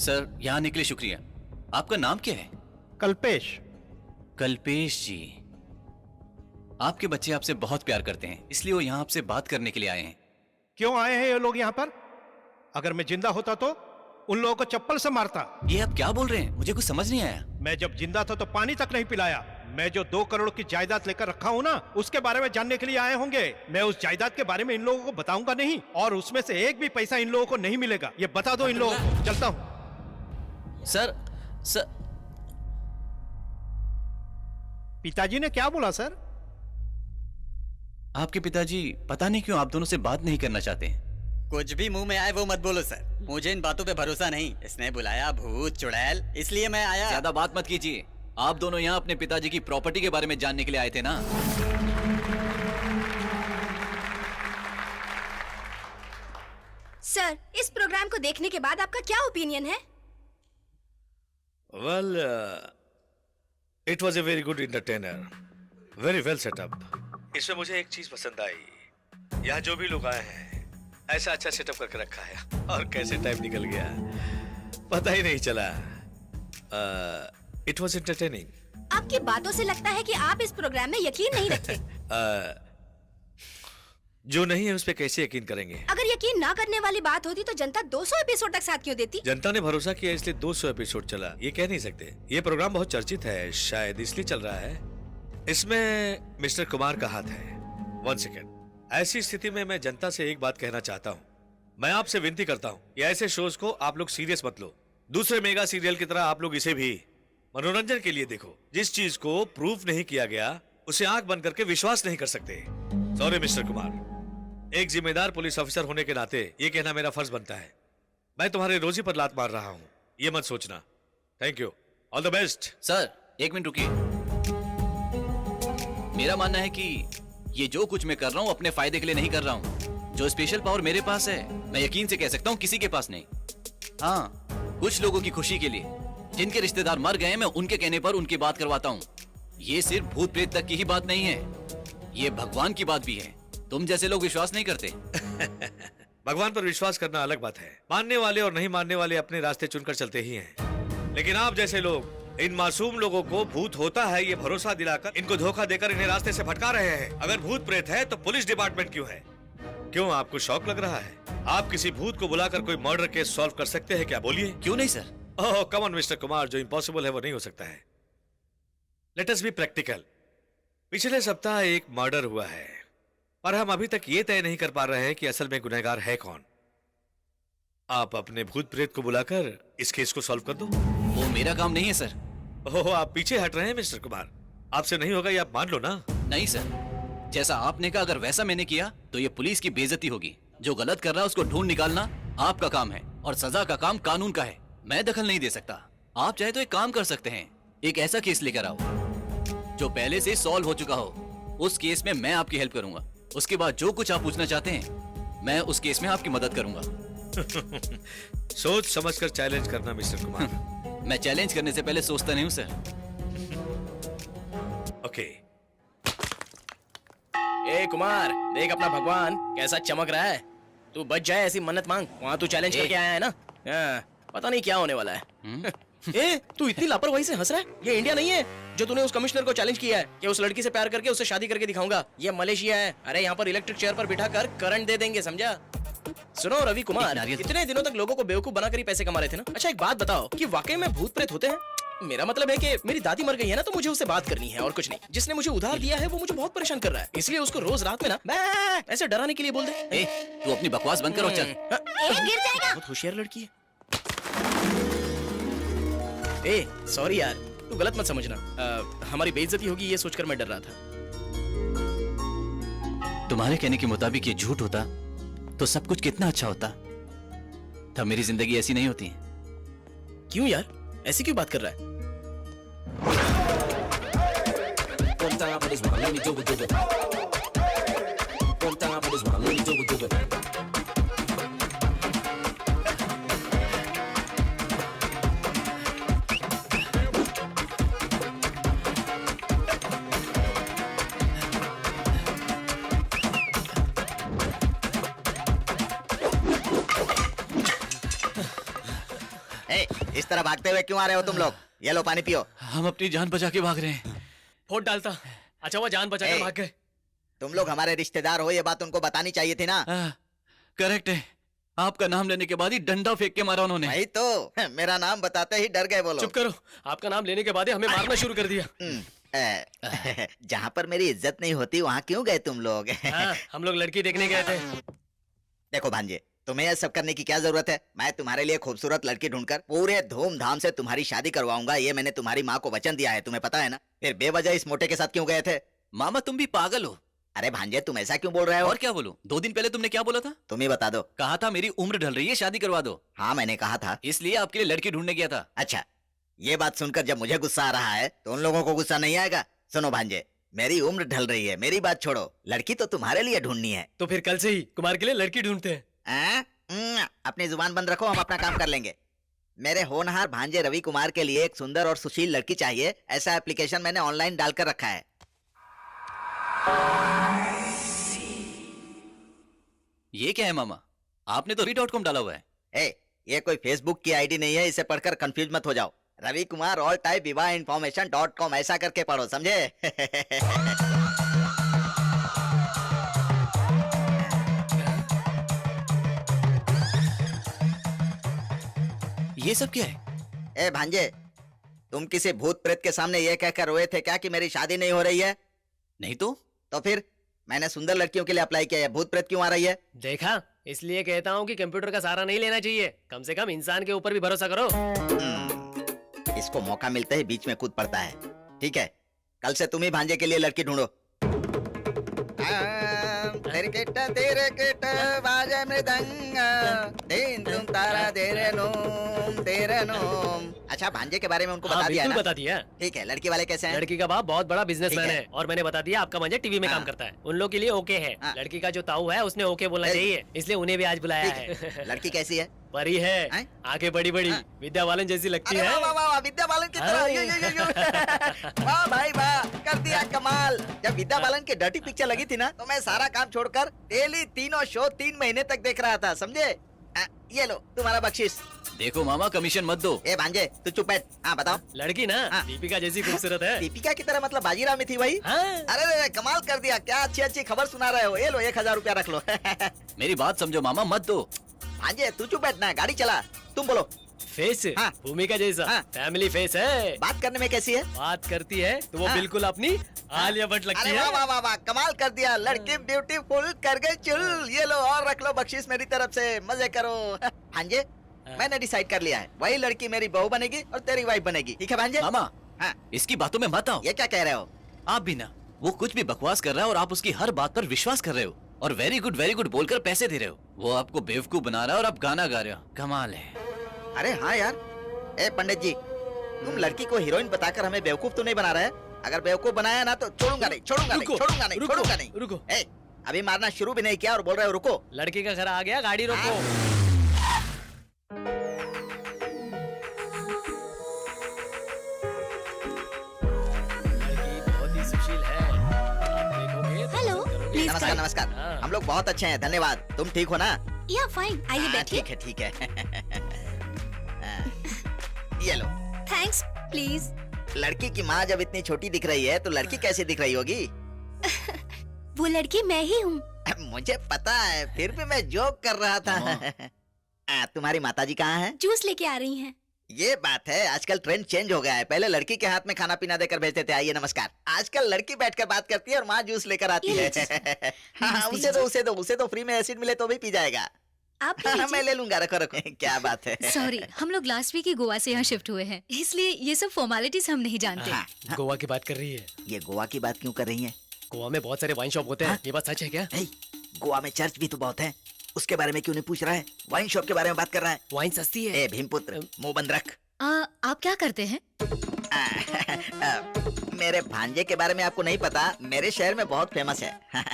Sir, यहाँ आने के लिए शुक्रिया। आपका नाम क्या है? कल्पेश। कल्पेश जी, आपके बच्चे आपसे बहुत प्यार करते हैं, इसलिए वो यहाँ आपसे बात करने के लिए आए हैं। क्यों आए हैं ये लोग यहाँ पर? अगर मैं जिंदा होता तो उन लोगों को चप्पल से मारता। ये आप क्या बोल रहे हैं? मुझे कुछ समझ नहीं आया। मैं जब जिंदा था तो पानी तक नहीं पिलाया। मैं जो 2 करोड़ की जायदाद लेकर रखा हूँ ना, उसके बारे में जानने के लिए आए होंगे। मैं उस जायदाद के बारे में इन लोगों को बताऊंगा नहीं, और उसमें से एक भी पैसा इन लोगों को नहीं मिलेगा। ये बता दो इन लोगों को। चलता हूँ। सर, पिताजी ने क्या बोला सर? आपके पिताजी पता नहीं क्यों आप दोनों से बात नहीं करना चाहते हैं। कुछ भी मुंह में आए वो मत बोलो सर, मुझे इन बातों पे भरोसा नहीं। इसने बुलाया भूत चुड़ैल, इसलिए मैं आया। ज्यादा बात मत कीजिए। आप दोनों यहाँ अपने पिताजी की प्रॉपर्टी के बारे में जानने के लिए आए थे ना? सर, इस प्रोग्राम को देखने के बाद आपका क्या ओपिनियन है? Well, it was a very good entertainer. Very well set up. इसमें मुझे एक चीज पसंद आई। यहाँ जो भी लोग आए हैं ऐसा अच्छा सेटअप करके रखा है, और कैसे टाइम निकल गया पता ही नहीं चला। It was entertaining. आपकी बातों से लगता है कि आप इस प्रोग्राम में यकीन नहीं रखते। जो नहीं है उस पे कैसे यकीन करेंगे? अगर यकीन ना करने वाली बात होती तो जनता 200 एपिसोड तक साथ क्यों देती? जनता ने भरोसा किया इसलिए 200 एपिसोड चला, ये कह नहीं सकते। ये प्रोग्राम बहुत चर्चित है, शायद इसलिए चल रहा है। इसमें मिस्टर कुमार का हाथ है। 1 सेकेंड। ऐसी स्थिति में मैं जनता से एक बात कहना चाहता हूँ। मैं आपसे विनती करता हूँ कि ऐसे शोज को आप लोग सीरियस मत लो। दूसरे मेगा सीरियल की तरह आप लोग इसे भी मनोरंजन के लिए देखो। जिस चीज को प्रूफ नहीं किया गया उसे आंख बंद करके विश्वास नहीं कर सकते। सॉरी मिस्टर कुमार, एक जिम्मेदार पुलिस ऑफिसर होने के नाते ये कहना मेरा फर्ज बनता है। मैं तुम्हारे रोजी पर लात मार रहा हूँ, ये मत सोचना। Thank you, all the best. Sir, 1 minute रुकिए। मेरा मानना है कि ये जो कुछ मैं कर रहा हूँ अपने फायदे के लिए नहीं कर रहा हूँ। जो स्पेशल पावर मेरे पास है, मैं यकीन से कह सकता हूँ किसी के पास नहीं। हाँ, कुछ लोगों की खुशी के लिए, जिनके रिश्तेदार मर गए, मैं उनके कहने पर उनकी बात करवाता हूँ। ये सिर्फ भूत प्रेत तक की ही बात नहीं है, ये भगवान की बात भी है। तुम जैसे लोग विश्वास नहीं करते। भगवान पर विश्वास करना अलग बात है। मानने वाले और नहीं मानने वाले अपने रास्ते चुनकर चलते ही हैं। लेकिन आप जैसे लोग इन मासूम लोगों को भूत होता है ये भरोसा दिलाकर, इनको धोखा देकर इन्हें रास्ते से भटका रहे हैं। अगर भूत प्रेत है तो पुलिस डिपार्टमेंट क्यों है? क्यों आपको शौक लग रहा है? आप किसी भूत को बुलाकर कोई मर्डर केस सॉल्व कर सकते हैं क्या? बोलिए। क्यों नहीं sir? Oh come on mister Kumar, जो इम्पॉसिबल है वो नहीं हो सकता है। Let us be practical. पिछले सप्ताह एक मर्डर हुआ है, पर हम अभी तक ये तय नहीं कर पा रहे हैं कि असल में गुनहगार है कौन। आप अपने भूत प्रेत को बुलाकर इस केस को सॉल्व कर दो। वो मेरा काम नहीं है सर। ओह आप पीछे हट रहे हैं मिस्टर कुमार, आपसे नहीं होगा ये आप मान लो ना। नहीं सर, जैसा आपने कहा अगर वैसा मैंने किया तो ये पुलिस की बेइज्जती होगी। जो गलत कर रहा है उसको ढूंढ निकालना आपका काम है, और सजा का काम कानून का है। मैं दखल नहीं दे सकता। आप चाहे तो एक काम कर सकते हैं, एक ऐसा केस लेकर आओ जो पहले से सॉल्व हो चुका हो। उस केस में मैं आपकी हेल्प करूंगा। उसके बाद जो कुछ आप पूछना चाहते हैं मैं उस केस में आपकी मदद करूंगा। सोच समझकर चैलेंज करना मिस्टर कुमार। मैं चैलेंज करने से पहले सोचता नहीं हूं सर। ओके। ए कुमार, देख अपना भगवान कैसा चमक रहा है। तू बच जाए ऐसी मन्नत मांग। वहाँ तू चैलेंज करके आया है ना। पता नहीं क्या होने वाला है। ए, तू इतनी लापरवाही से हंस रहा है? ये इंडिया नहीं है जो तूने उस कमिश्नर को चैलेंज किया है कि उस लड़की से प्यार करके उससे शादी करके दिखाऊंगा। ये मलेशिया है। अरे यहाँ पर इलेक्ट्रिक चेयर पर बिठाकर करंट दे देंगे, समझा? सुनो रवि कुमार, इतने दिनों तक लोगों को बेवकूफ बनाकर ही पैसे कमा रहे थे ना। अच्छा एक बात बताओ कि वाकई में भूत प्रेत होते हैं? मेरा मतलब है कि मेरी दादी मर गई है ना, तो मुझे उससे बात करनी है और कुछ नहीं। जिसने मुझे उधार दिया है वो मुझे बहुत परेशान कर रहा है, इसलिए उसको रोज रात में ना ऐसे डराने के लिए बोल दे। तू अपनी बकवास बंद कर और चल। गिर जाएगा। बहुत होशियार लड़की है। ए सॉरी यार, तू गलत मत समझना। हमारी बेइज्जती होगी ये सोचकर मैं डर रहा था। तुम्हारे कहने के मुताबिक ये झूठ होता तो सब कुछ कितना अच्छा होता। तब मेरी जिंदगी ऐसी नहीं होती। क्यों यार, ऐसी क्यों बात कर रहा है? इस तरह भागते हुए क्यों आ रहे हो तुम लोग? ये लो पानी पियो। हम अपनी जान बचा के भाग रहे हैं। फोट डालता। अच्छा वो जान बचा ए, कर भाग गए। तुम लोग हमारे रिश्तेदार हो, ये बात उनको बतानी चाहिए थी ना। करेक्ट है, आपका नाम लेने के बाद ही डंडा फेंक के मारा उन्होंने। भाई तो मेरा नाम बताते ही डर गए वो चुप लोग। करो, आपका नाम लेने के बाद ही हमें मारना शुरू कर दिया। जहाँ पर मेरी इज्जत नहीं होती वहाँ क्यों गए तुम लोग? हाँ, हम लोग लड़की देखने गए थे। देखो भांजे, तुम्हें यह सब करने की क्या जरूरत है? मैं तुम्हारे लिए खूबसूरत लड़की ढूंढकर पूरे धूमधाम से तुम्हारी शादी करवाऊंगा, ये मैंने तुम्हारी माँ को वचन दिया है, तुम्हें पता है ना? फिर बेवजह इस मोटे के साथ क्यों गए थे? मामा तुम भी पागल हो। अरे भांजे, तुम ऐसा क्यों बोल रहे हो? और क्या बोलूं? 2 दिन पहले तुमने क्या बोला था? तुम ही बता दो। कहा था मेरी उम्र ढल रही है, शादी करवा दो। हाँ मैंने कहा था। इसलिए आपके लिए लड़की ढूंढने गया था। अच्छा, ये बात सुनकर जब मुझे गुस्सा आ रहा है तो उन लोगों को गुस्सा नहीं आएगा? सुनो भांजे, मेरी उम्र ढल रही है, मेरी बात छोड़ो, लड़की तो तुम्हारे लिए ढूंढनी है। तो फिर कल से ही कुमार के लिए लड़की ढूंढते हैं। अपनी जुबान बंद रखो, हम अपना काम कर लेंगे। मेरे होनहार भांजे रवि कुमार के लिए एक सुंदर और सुशील लड़की चाहिए, ऐसा एप्लीकेशन मैंने ऑनलाइन डालकर रखा है। ये क्या है मामा? आपने तो revie.com डाला हुआ है। ये कोई फेसबुक की आईडी नहीं है, इसे पढ़कर कंफ्यूज मत हो जाओ। रवि कुमार ऑल टाइप विवाह इन्फॉर्मेशन .com ऐसा करके पढ़ो, समझे? ये सब क्या है? भांजे, तुम किसी भूत प्रेत के सामने ये कहकर रोए थे क्या कि मेरी शादी नहीं हो रही है? नहीं तो फिर मैंने सुंदर लड़कियों के लिए अप्लाई किया है, भूत प्रेत क्यों आ रही है? देखा, इसलिए कहता हूँ कि कंप्यूटर का सहारा नहीं लेना चाहिए, कम से कम इंसान के ऊपर भी भरोसा करो। इसको मौका मिलते ही बीच में कूद पड़ता है। ठीक है, कल से तुम ही भांजे के लिए लड़की ढूंढो। तेरे किट बाजे मृदंग, दिन तुम तारा तेरे नोम। अच्छा, भांजे के बारे में उनको हाँ, बता दिया बिल्कुल ना? बता दिया। ठीक है, लड़की वाले कैसे हैं? लड़की का बाप बहुत बड़ा बिजनेसमैन ठीक है। है और मैंने बता दिया आपका मंजे टीवी में हाँ। काम करता है, उन लोग के लिए ओके है। हाँ। लड़की का जो ताऊ है उसने ओके बोलना ए- चाहिए, इसलिए उन्हें भी आज बुलाया ठीक है। है, लड़की कैसी है? परी है, हैं? आंखें बड़ी बड़ी, हाँ। विद्या बालन जैसी लगती अरे है। वाह वाह वाह वाह, विद्या बालन की तरह। हाँ। यो। वाह भाई वाह, कर दिया कमाल। जब विद्या बालन की डर्टी पिक्चर लगी थी ना, तो मैं सारा काम छोड़कर डेली तीनों शो 3 महीने तक देख रहा था, समझे? ये लो तुम्हारा बख्शीश। देखो मामा, कमीशन मत दो। भांजे, तू चुप बैठ। हाँ बताओ। लड़की ना हाँ। दीपिका जैसी खूबसूरत है। दीपिका की तरह मतलब बाजीराव में थी वही? हाँ। अरे कमाल कर दिया, क्या अच्छी अच्छी खबर सुना रहे हो। ये लो 1000 रुपया रख लो। मेरी बात समझो मामा, मत दो। भांजे तू चुप बैठना है, गाड़ी चला। तुम बोलो। फेस हाँ। भूमिका जैसा, हाँ। फैमिली फेस है। बात करने में कैसी है? बात करती है तो वो हाँ। बिल्कुल अपनी आलिया भट्ट लगती अरे है। वाह वाह वाह वाह, कमाल कर दिया। लड़की ब्यूटीफुल कर गई चुल। ये लो और रख लो बख्शीश मेरी तरफ से, मजे करो। भांजे, मैंने डिसाइड कर लिया है, वही लड़की मेरी बहू बनेगी और तेरी वाइफ बनेगी। ठीक है भांजे? मामा, हाँ। इसकी बातों में मत आओ। ये क्या कह रहे हो? आप भी ना, वो कुछ भी बकवास कर रहा है और आप उसकी हर बात पर विश्वास कर रहे हो और वेरी गुड बोलकर पैसे दे रहे हो। वो आपको बेवकूफ बना रहा है और आप गाना गा रहे हो। कमाल है। अरे हाँ यार, पंडित जी, तुम लड़की को हीरोइन बताकर हमें बेवकूफ तो नहीं बना रहे? अगर बेवकूफ बनाया ना तो छोड़ूंगा नहीं, छोड़ूंगा नहीं, रुको, छोड़ूंगा नहीं, रुको, छोड़ूंगा नहीं। रुको। अभी मारना शुरू भी नहीं किया और बोल रहे हो रुको। लड़की का घर आ गया, गाड़ी रोको। लड़की बहुत ही सुशील है, आप देखोगे तो हेलो, पसंद करोगे। प्लीज नमस्कार नमस्कार। हाँ। हम लोग बहुत अच्छे हैं, धन्यवाद। तुम ठीक हो ना? या फाइन, आइए हाँ, बैठिए। ठीक है ठीक है। ये लो। Thanks, please. लड़की की माँ जब इतनी छोटी दिख रही है तो लड़की कैसी दिख रही होगी? वो लड़की मैं ही हूँ। मुझे पता है, फिर भी मैं जोक कर रहा था। तुम्हारी माताजी कहाँ है? जूस लेके आ रही हैं। ये बात है, आजकल ट्रेंड चेंज हो गया है। पहले लड़की के हाथ में खाना पीना देकर भेजते थे, आइए नमस्कार। आजकल लड़की बैठकर बात करती है और माँ जूस लेकर आती ये है। लीजिए। हाँ, उसे तो फ्री में एसिड मिले तो भी पी जाएगा। आप भी हाँ, लीजिए। मैं ले लूंगा, रखो रखो। क्या बात है। सॉरी, हम लोग लास्ट वीक ही गोवा से यहाँ शिफ्ट हुए हैं, इसलिए ये सब फॉर्मेलिटीज हम नहीं जानते। हाँ, गोवा की बात कर रही है। ये गोवा की बात क्यों कर रही है? गोवा में बहुत सारे वाइन शॉप होते हैं, हाँ? ये बात सच है क्या? गोवा में चर्च भी तो बहुत है, उसके बारे में क्यों नहीं पूछ रहा है? वाइन शॉप के बारे में बात कर रहा है। वाइन सस्ती है। भीमपुत्र, मुंह बंद रख। आप क्या करते हैं? मेरे भांजे के बारे में आपको नहीं पता, मेरे शहर में बहुत फेमस है।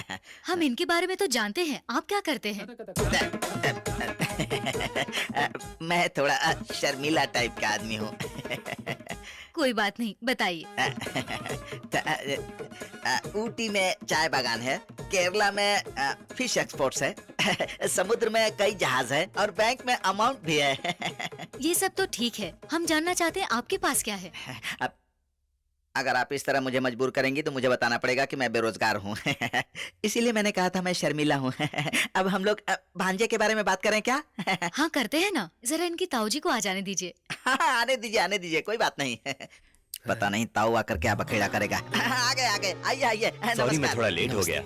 हम इनके बारे में तो जानते हैं, आप क्या करते हैं? मैं थोड़ा शर्मीला टाइप का आदमी हूँ। कोई बात नहीं, बताइए। ऊटी में चाय बागान है, केरला में फिश एक्सपोर्ट्स है, समुद्र में कई जहाज है और बैंक में अमाउंट भी है। ये सब तो ठीक है, हम जानना चाहते हैं आपके पास क्या है। अब अगर आप इस तरह मुझे मजबूर करेंगी तो मुझे बताना पड़ेगा कि मैं बेरोजगार हूँ। इसीलिए मैंने कहा था मैं शर्मिला हूँ। अब हम लोग भांजे के बारे में बात करें क्या? हाँ करते हैं ना, जरा इनकी ताऊजी को आ जाने दीजिए। हाँ, आने दीजिए, कोई बात नहीं। पता नहीं ताऊ आकर क्या बखेड़ा करेगा। आगे आइए। सॉरी, मैं थोड़ा लेट हो गया।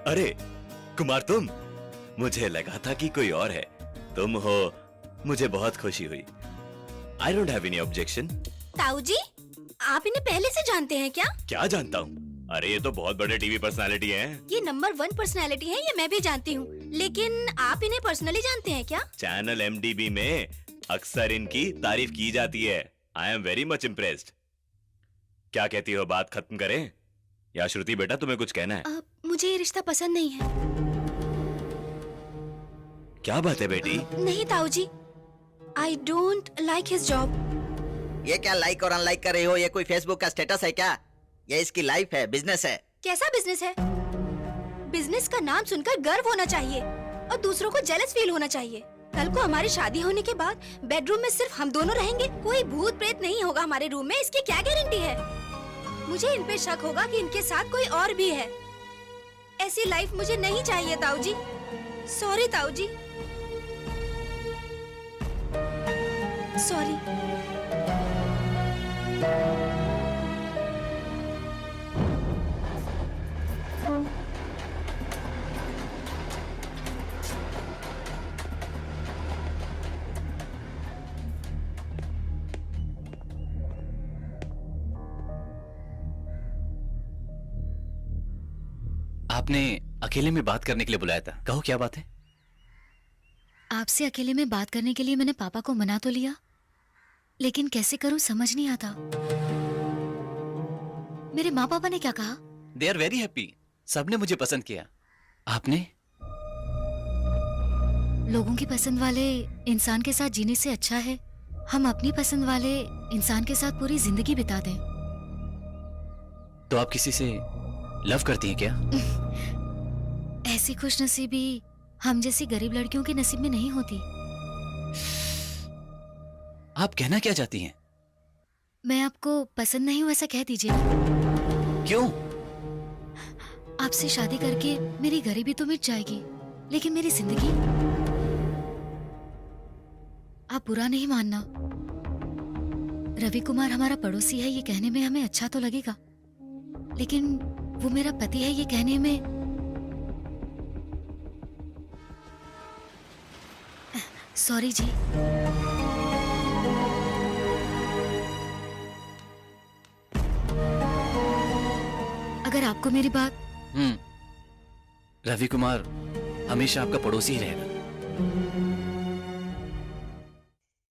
अरे कुमार, तुम? मुझे लगा था कि कोई और है। तुम हो, मुझे बहुत खुशी हुई। I don't have any objection. ताऊ जी, आप इन्हें पहले से जानते हैं क्या? क्या जानता हूँ? अरे ये तो बहुत बड़े टीवी पर्सनालिटी हैं। ये नंबर 1 पर्सनैलिटी है, ये मैं भी जानती हूँ, लेकिन आप इन्हें पर्सनली जानते हैं क्या? चैनल एमडीबी में अक्सर इनकी तारीफ की जाती है। I am very much impressed. क्या कहती हो, बात खत्म करें? या श्रुति बेटा, तुम्हें कुछ कहना है? मुझे ये रिश्ता पसंद नहीं है। क्या बात है बेटी? नहीं ताऊ ji, I don't like his job. ये क्या लाइक और अनलाइक कर रही हो? ये कोई फेसबुक का स्टेटस है क्या? ये इसकी लाइफ है, बिजनेस है। कैसा बिजनेस है? बिजनेस का नाम सुनकर गर्व होना चाहिए और दूसरों को जेलस फील होना चाहिए। कल को हमारी शादी होने के बाद बेडरूम में सिर्फ हम दोनों रहेंगे, कोई भूत प्रेत नहीं होगा हमारे रूम में, इसकी क्या गारंटी है? मुझे इन पे शक होगा कि इनके साथ कोई और भी है। ऐसी लाइफ मुझे नहीं चाहिए ताऊ जी। सॉरी ताऊ जी, सॉरी। आपने अकेले में बात करने के लिए बुलाया था, कहो क्या बात है? आपसे अकेले में बात करने के लिए मैंने पापा को मना तो लिया, लेकिन कैसे करूं समझ नहीं आता। मेरे माँ पापा ने क्या कहा? They are very happy. सबने मुझे पसंद किया। आपने? लोगों की पसंद वाले इंसान के साथ जीने से अच्छा है हम अपनी पसंद वाले इंसान के साथ पूरी जिंदगी बिता दें। तो आप किसी से लव करती हैं क्या? ऐसी खुशनसीबी हम जैसी गरीब लड़कियों के नसीब में नहीं होती। आप कहना क्या चाहती हैं? मैं आपको पसंद नहीं हूं ऐसा कह दीजिए ना। क्यों? आपसे शादी करके मेरी गरीबी तो मिट जाएगी, लेकिन मेरी जिंदगी? आप बुरा नहीं मानना, रवि कुमार हमारा पड़ोसी है ये कहने में हमें अच्छा तो लगेगा, लेकिन वो मेरा पति है ये कहने में सॉरी जी। अगर आपको मेरी बात रवि कुमार हमेशा आपका पड़ोसी ही रहेगा।